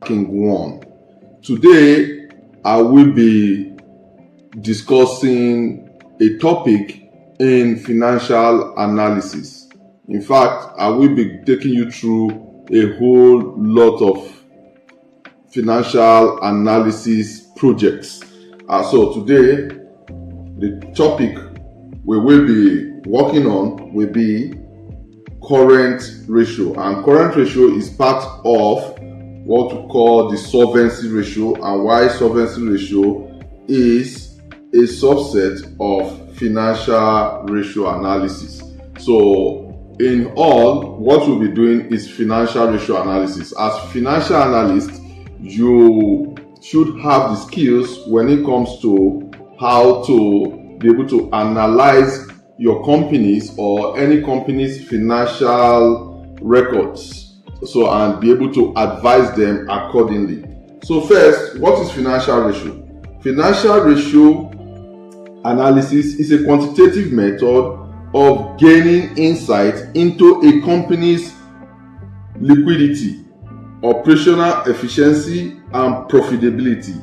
King 1. Today I will be discussing a topic in financial analysis. In fact, I will be taking you through a whole lot of financial analysis projects. So today the topic we will be working on will be current ratio, and current ratio is part of what we call the solvency ratio, and why solvency ratio is a subset of financial ratio analysis. So in all, what we'll be doing is financial ratio analysis. As financial analyst, you should have the skills when it comes to how to be able to analyze your company's or any company's financial records, so and be able to advise them accordingly. So first, what is financial ratio? Financial ratio analysis is a quantitative method of gaining insight into a company's liquidity, operational efficiency, and profitability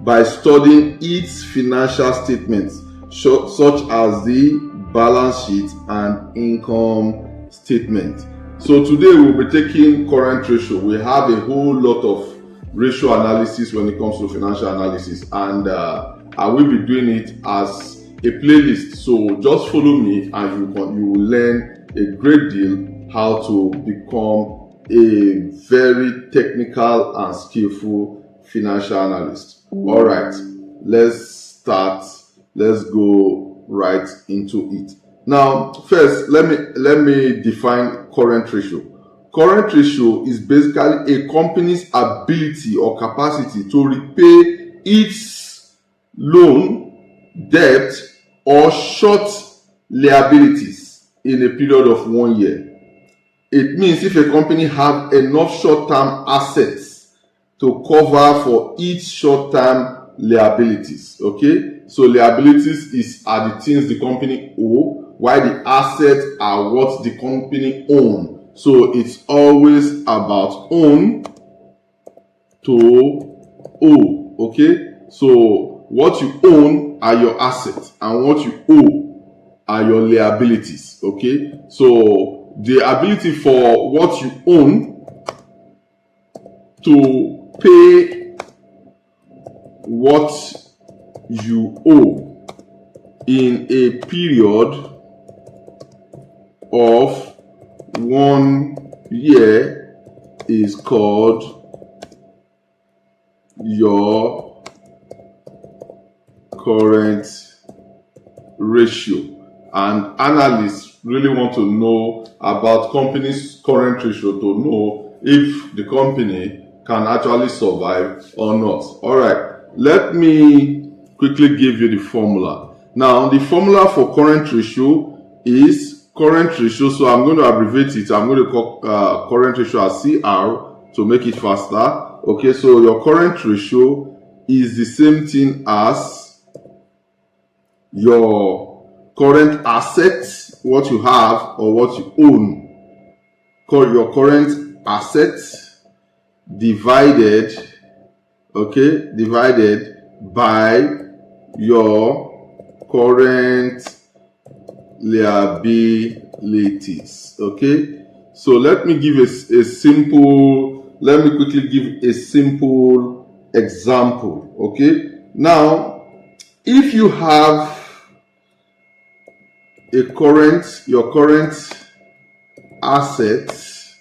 by studying its financial statements, such as the balance sheet and income statement. So today we'll be taking current ratio. We have a whole lot of ratio analysis when it comes to financial analysis, and I will be doing it as a playlist. So just follow me and you will learn a great deal how to become a very technical and skillful financial analyst. All right, let's start. Let's go right into it. Now, first, let me define current ratio. Current ratio is basically a company's ability or capacity to repay its loan, debt, or short liabilities in a period of 1 year. It means if a company has enough short-term assets to cover for each short-term liabilities. Okay, so liabilities are the things the company owe, while the assets are what the company own. So it's always about own to owe. Okay, so what you own are your assets, and what you owe are your liabilities. Okay, so the ability for what you own to pay what you owe in a period of 1 year is called your current ratio. And analysts really want to know about company's current ratio to know if the company can actually survive or not. All right, let me quickly give you the formula. Now, the formula for current ratio is current ratio. So I'm going to abbreviate it. I'm going to call current ratio as CR to make it faster. Okay, so your current ratio is the same thing as your current assets, what you have or what you own. Call your current assets divided by your current liabilities. Okay, so let me give let me quickly give a simple example. Okay, now if you have your current assets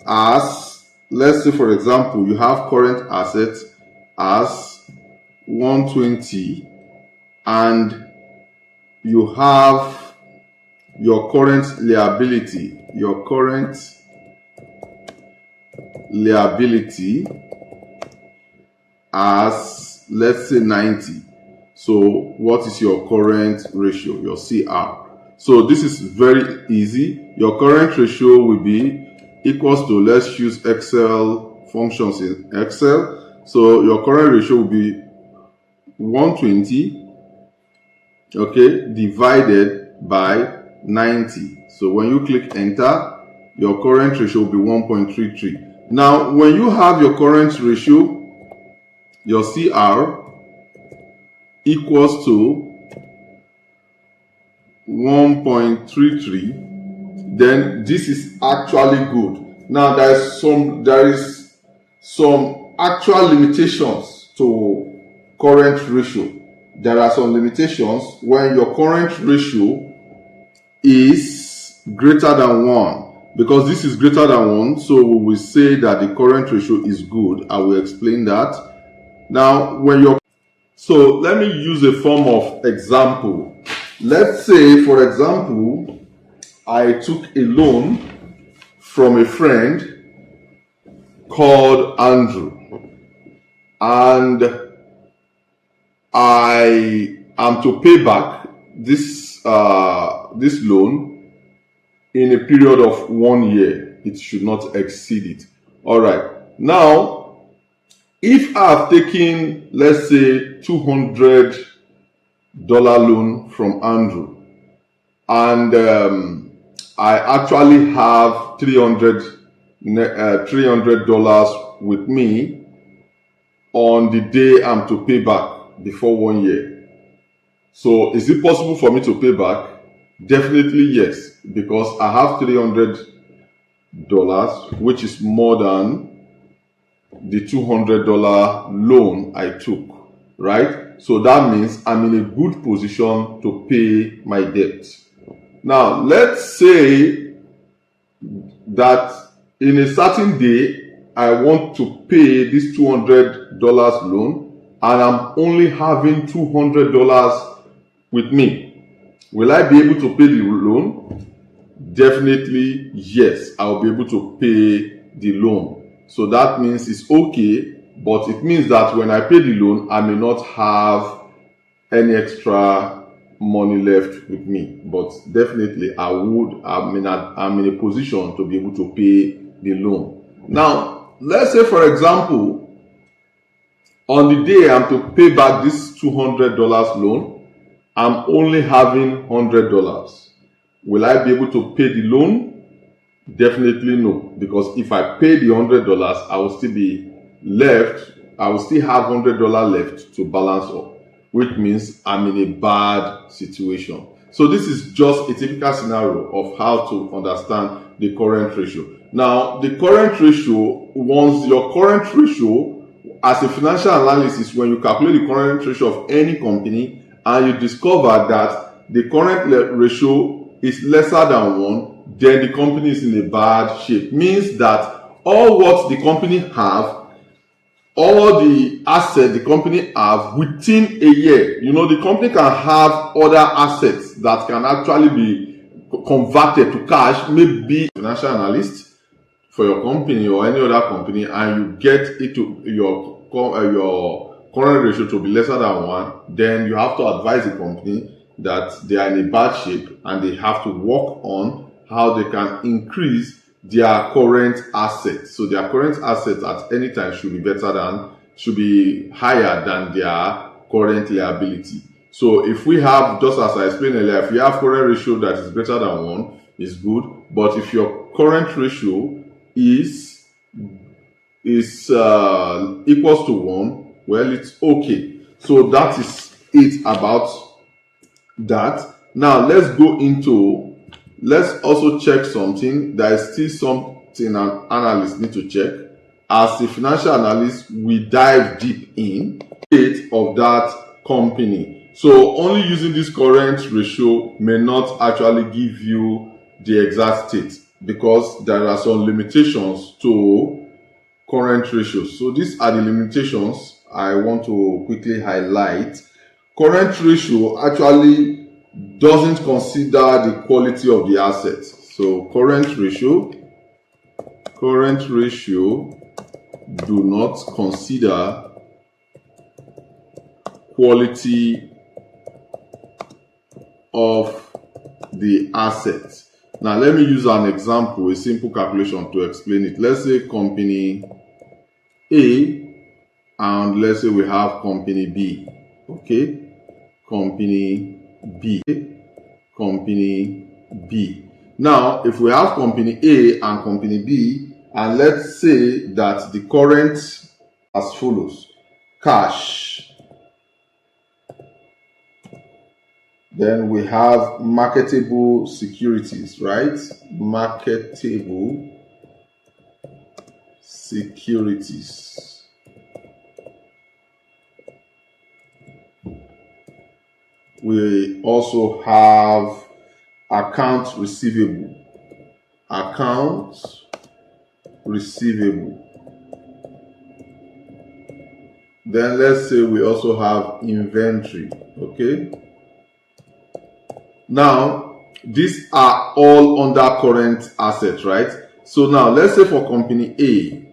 as, let's say for example, you have current assets as 120, and you have your current liability as, let's say, 90. So what is your current ratio, your CR? So this is very easy. Your current ratio will be equals to, let's use Excel functions in Excel. So your current ratio will be 120, okay, divided by 90. So when you click enter, your current ratio will be 1.33. Now, when you have your current ratio, your CR equals to 1.33, then this is actually good. Now, there is some actual limitations to current ratio. There are some limitations when your current ratio is greater than 1. Because this is greater than 1, so we will say that the current ratio is good. I will explain that. Now, so let me use a form of example. Let's say, for example, I took a loan from a friend called Andrew, and I am to pay back this loan in a period of 1 year. It should not exceed it. All right. Now, if I've taken, let's say, $200 loan from Andrew, and I actually have $300 with me on the day I'm to pay back before 1 year. So is it possible for me to pay back? Definitely yes, because I have $300, which is more than the $200 loan I took, right? So that means I'm in a good position to pay my debt. Now, let's say that in a certain day, I want to pay this $200 loan, and I'm only having $200 with me. Will I be able to pay the loan? Definitely yes, I'll be able to pay the loan. So that means it's okay, but it means that when I pay the loan, I may not have any extra money left with me. But definitely I'm in a position to be able to pay the loan. Now, let's say, for example, on the day I'm to pay back this $200 loan, I'm only having $100. Will I be able to pay the loan? Definitely no, because if I pay the $100, I will still have $100 left to balance up, which means I'm in a bad situation. So this is just a typical scenario of how to understand the current ratio. Now, the current ratio, once your current ratio, as a financial analysis, when you calculate the current ratio of any company, and you discover that the current ratio is lesser than 1, then the company is in a bad shape. Means that all what the company have, all the assets the company have within a year, the company can have other assets that can actually be converted to cash, maybe financial analyst for your company or any other company, and you get it to your current ratio to be lesser than 1, then you have to advise the company that they are in a bad shape and they have to work on how they can increase their current assets. So their current assets at any time should be higher than their current liability. So if we have, just as I explained earlier, if you have current ratio that is greater than 1, it's good. But if your current ratio is equals to 1, well, it's okay. So that is it about that. Now let's also check something. There is still something an analyst need to check. As a financial analyst, we dive deep in state of that company. So only using this current ratio may not actually give you the exact state, because there are some limitations to current ratios. So these are the limitations I want to quickly highlight. Current ratio actually doesn't consider the quality of the assets. So current ratio do not consider quality of the assets. Now let me use an example, a simple calculation to explain it. Let's say company A, and let's say we have company B. Okay, company B. Now if we have company A and company B, And let's say that the current as follows: cash. Then we have marketable securities, right? Marketable securities. We also have account receivable. Account receivable. Then let's say we also have inventory. Okay. Now, these are all under current assets, right? So now let's say for company A,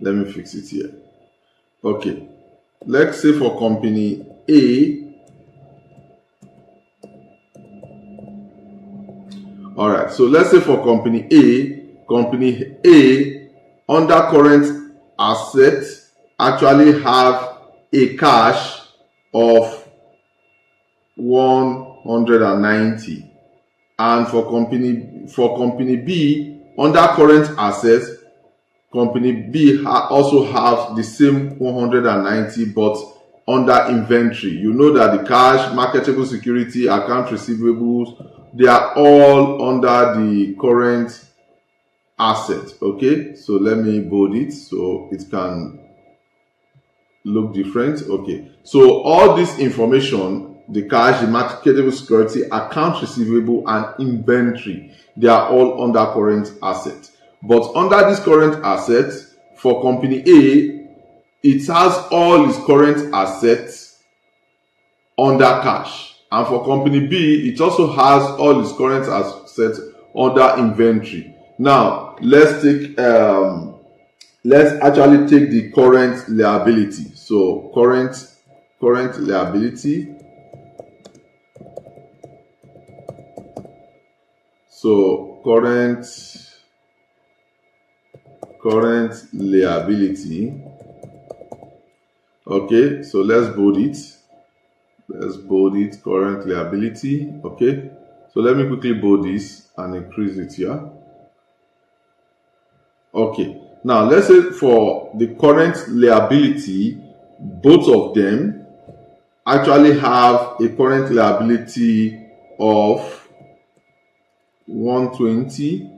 let me fix it here. Okay. Let's say for company A, all right. So let's say for company A under current assets actually have a cash of 190, and for company B under current assets, company B also have the same 190 but under inventory. You know that the cash, marketable security, account receivables, they are all under the current asset. Okay, so let me bold it so it can look different. Okay, so all this information, the cash, the marketable security, account receivable, and inventory, they are all under current assets. But under this current assets, for company A, it has all its current assets under cash, and for company B, it also has all its current assets under inventory. Now let's actually take the current liability. So current liability. So current liability. Okay, so let's bold it. Current liability. Okay, so let me quickly bold this and increase it here. Okay, now let's say for the current liability, both of them actually have a current liability of 120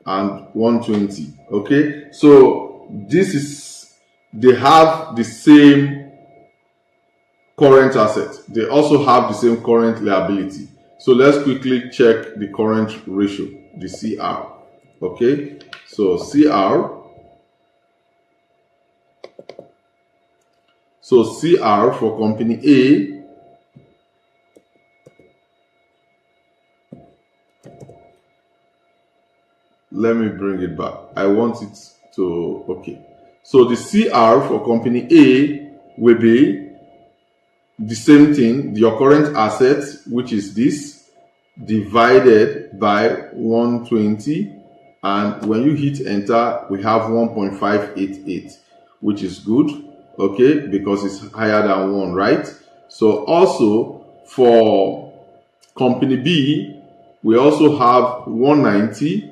and 120. Okay, so they have the same current asset. They also have the same current liability. So let's quickly check the current ratio, the CR. Okay, so CR. So CR for company A, let me bring it back. I want it to, okay. So the CR for company A will be the same thing, your current assets, which is this, divided by 120. And when you hit enter, we have 1.588, which is good, okay, because it's higher than 1, right? So also for company B, we also have 190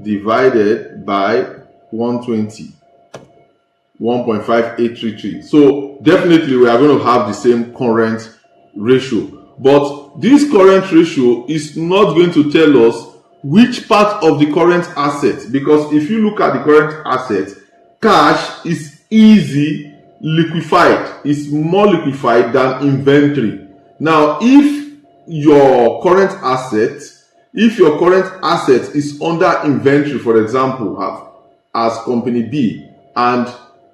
divided by 120, 1.5833. So definitely we are going to have the same current ratio, but this current ratio is not going to tell us which part of the current asset, because if you look at the current asset, cash is easy liquefied, it's more liquefied than inventory. Now if your current asset is under inventory, for example, as company B, and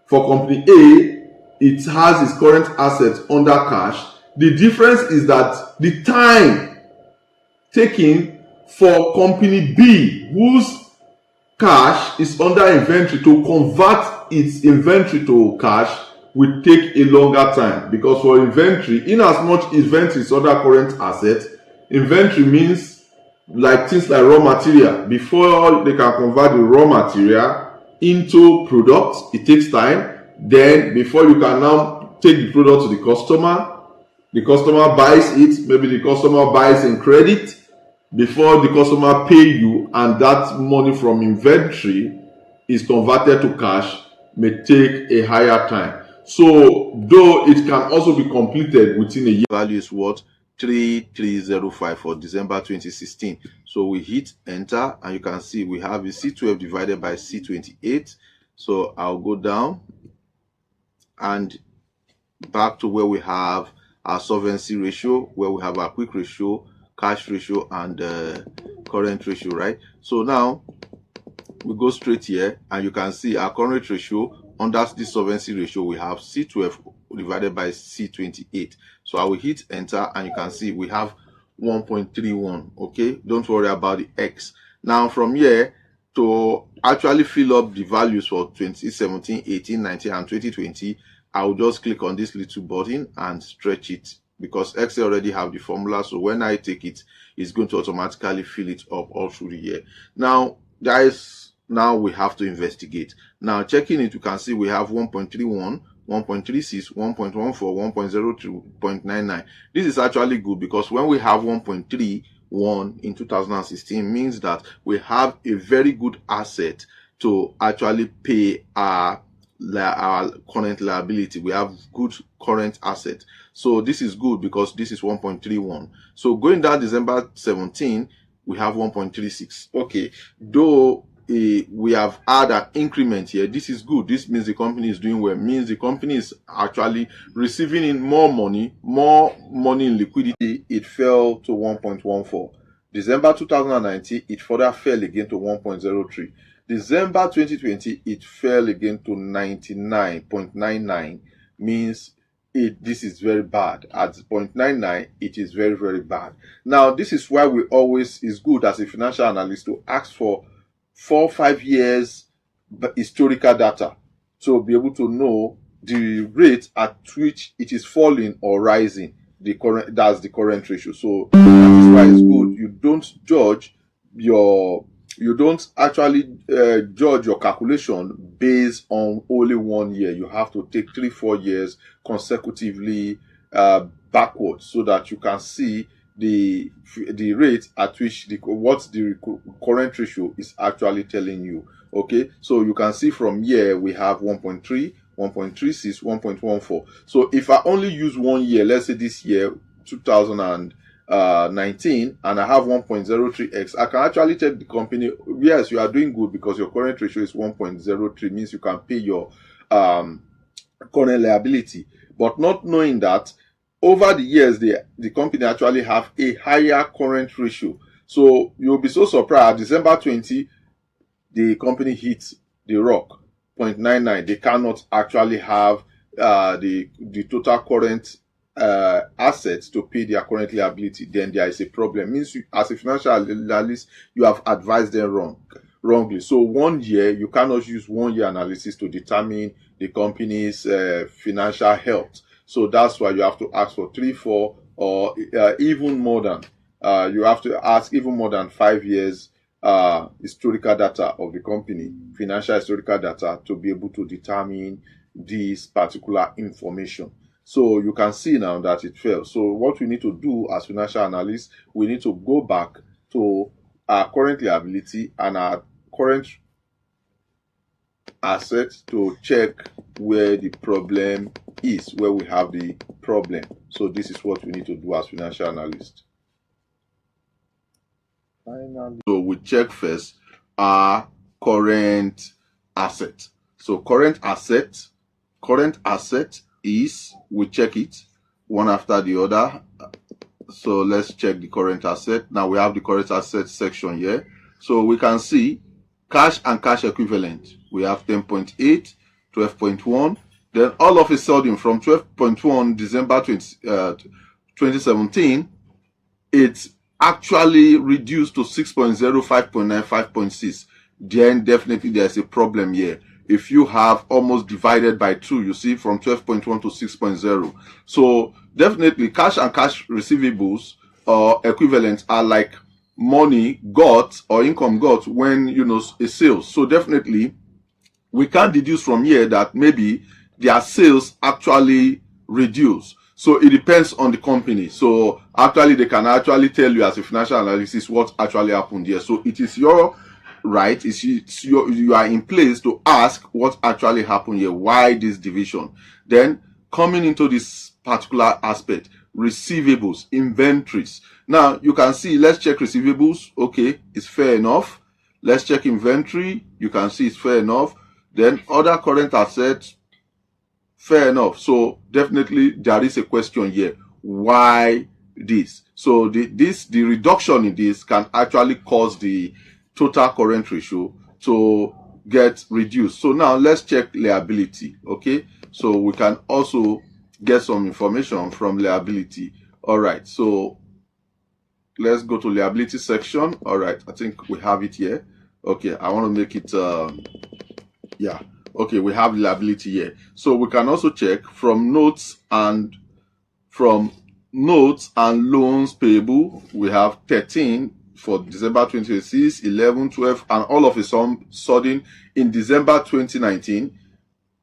for company A it has its current assets under cash, the difference is that the time taken for company B, whose cash is under inventory, to convert its inventory to cash will take a longer time, because for inventory, in as much inventory is under current asset, inventory means like things like raw material. Before they can convert the raw material into products, it takes time. Then before you can now take the product to the customer buys it, maybe the customer buys in credit, before the customer pay you, and that money from inventory is converted to cash, may take a higher time. So though it can also be completed within a year. Value is what? 3305 for December 2016. So we hit enter, and you can see we have a C12 divided by C28. So I'll go down and back to where we have our solvency ratio, where we have our quick ratio, cash ratio, and current ratio, right? So now we go straight here, and you can see our current ratio. Under this solvency ratio, we have C12 divided by C28. So I will hit enter, and you can see we have 1.31. Okay, don't worry about the X. Now from here, to actually fill up the values for 2017, 18, 19, and 2020, I will just click on this little button and stretch it, because Excel already have the formula. So when I take it, it's going to automatically fill it up all through the year. Now guys, now we have to investigate. Now checking it, you can see we have 1.31, 1.36, 1.14, 1.02, 0.99. This is actually good, because when we have 1.31 in 2016, means that we have a very good asset to actually pay our current liability. We have good current asset. So this is good, because this is 1.31. So going down December 17, we have 1.36. Okay, though we have had an increment here, this is good. This means the company is doing well, means the company is actually receiving in more money in liquidity. It fell to 1.14. December 2019, it further fell again to 1.03. December 2020, it fell again to 99.99, means this is very bad. At 0.99, it is very, very bad. Now this is why is good as a financial analyst to ask for 4 or 5 years historical data, to be able to know the rate at which it is falling or rising. That's the current ratio. So that is why it's good. You don't actually judge your calculation based on only 1 year. You have to take 3-4 years consecutively backwards, so that you can see the rate at which what the current ratio is actually telling you. Okay, so you can see from here we have 1.3, 1.36, 1.14. So if I only use 1 year, let's say this year 2019, and I have 1.03x, I can actually tell the company, yes, you are doing good, because your current ratio is 1.03, means you can pay your current liability. But not knowing that over the years, the company actually have a higher current ratio. So you'll be so surprised. December 20, the company hits the rock, 0.99. They cannot actually have the total current assets to pay their current liability. Then there is a problem. Means you, as a financial analyst, you have advised them wrongly. So 1 year, you cannot use 1 year analysis to determine the company's financial health. So that's why you have to ask for 3, 4, or even more than you have to ask even more than 5 years historical data of the company, financial historical data, to be able to determine this particular information. So you can see now that it fell. So what we need to do as financial analysts, we need to go back to our current liability and our current assets to check where the problem is, where we have the problem. So this is what we need to do as financial analysts. Finally, so we check first our current asset. So current asset is, we check it one after the other. So let's check the current asset. Now we have the current asset section here. So we can see cash and cash equivalent. We have 10.8, 12.1. Then all of a sudden, from 12.1 December 2017, it's actually reduced to 6.0, 5.9, 5.6. Then definitely there's a problem here. If you have almost divided by 2, you see, from 12.1 to 6.0. So definitely cash and cash receivables or equivalents are like money got or income got when, you know, a sales. So definitely we can deduce from here that maybe their sales actually reduce. So it depends on the company. So actually, they can actually tell you as a financial analysis what actually happened here. So it is your right. You are in place to ask what actually happened here. Why this division? Then coming into this particular aspect, receivables, inventories. Now you can see. Let's check receivables. Okay, it's fair enough. Let's check inventory. You can see it's fair enough. Then other current assets. Fair enough. So definitely there is a question here. Why this? So the reduction in this can actually cause the total current ratio to get reduced. So now let's check liability. Okay. So we can also get some information from liability. All right. So let's go to liability section. All right. I think we have it here. Okay. I want to make it, yeah. Okay, we have liability here. So we can also check from notes and loans payable. We have 13 for December 2026, 11, 12, and all of a sudden in December 2019,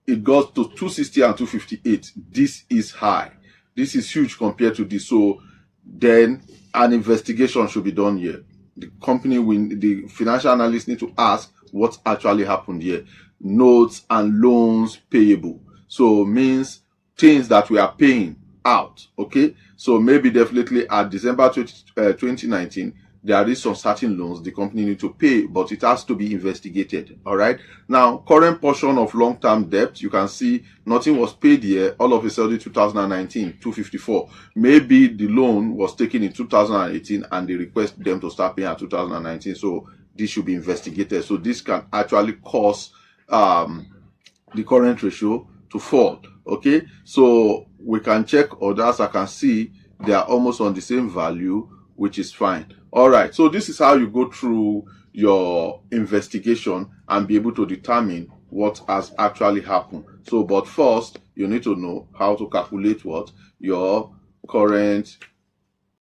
it got to 260 and 258. This is high. This is huge compared to this. So then an investigation should be done here. The the financial analyst need to ask what actually happened here. Notes and loans payable. So means things that we are paying out. Okay. So maybe definitely at December 2019, there is some certain loans the company need to pay, but it has to be investigated. All right. Now, current portion of long-term debt, you can see nothing was paid here. All of a sudden, 2019, 254. Maybe the loan was taken in 2018 and they request them to start paying at 2019. So this should be investigated. So this can actually cause the current ratio to fall. Okay. So we can check others. I can see they are almost on the same value, which is fine. All right. So this is how you go through your investigation and be able to determine what has actually happened. So, but first, you need to know how to calculate what your current